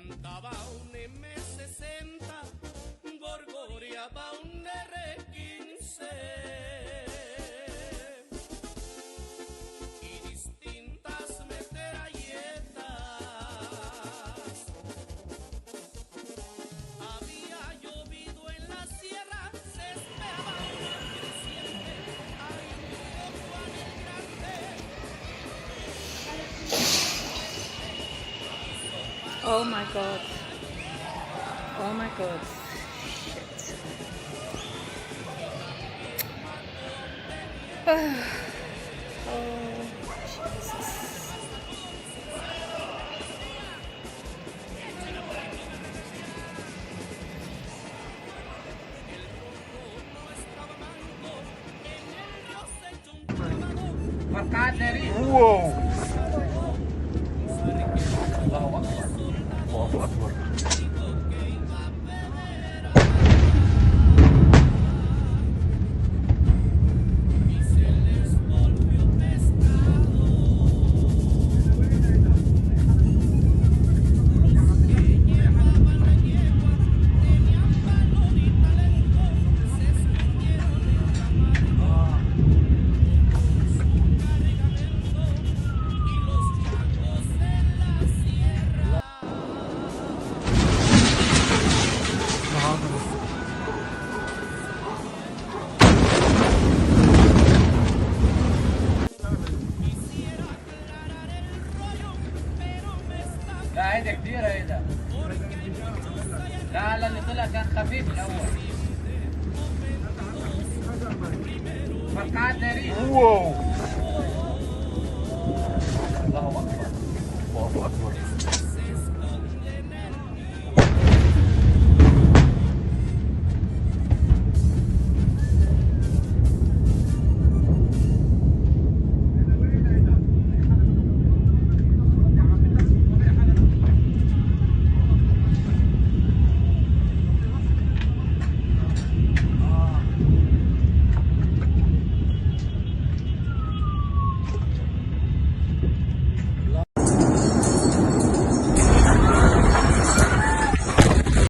Cantaba un M60, gorgoreaba un R15 y distintas metralletas. Había llovido en la sierra, se esperaba una creciente, ahí murió Juan el Grande. Oh my god. Oh my god. Shit. Oh, Jesus. Wow. Allahu Akbar. Allahu Akbar. لا هيدا كتير هيدا. لا على اللي طلع كان خفيف الأول. فرقعات نارية. واو.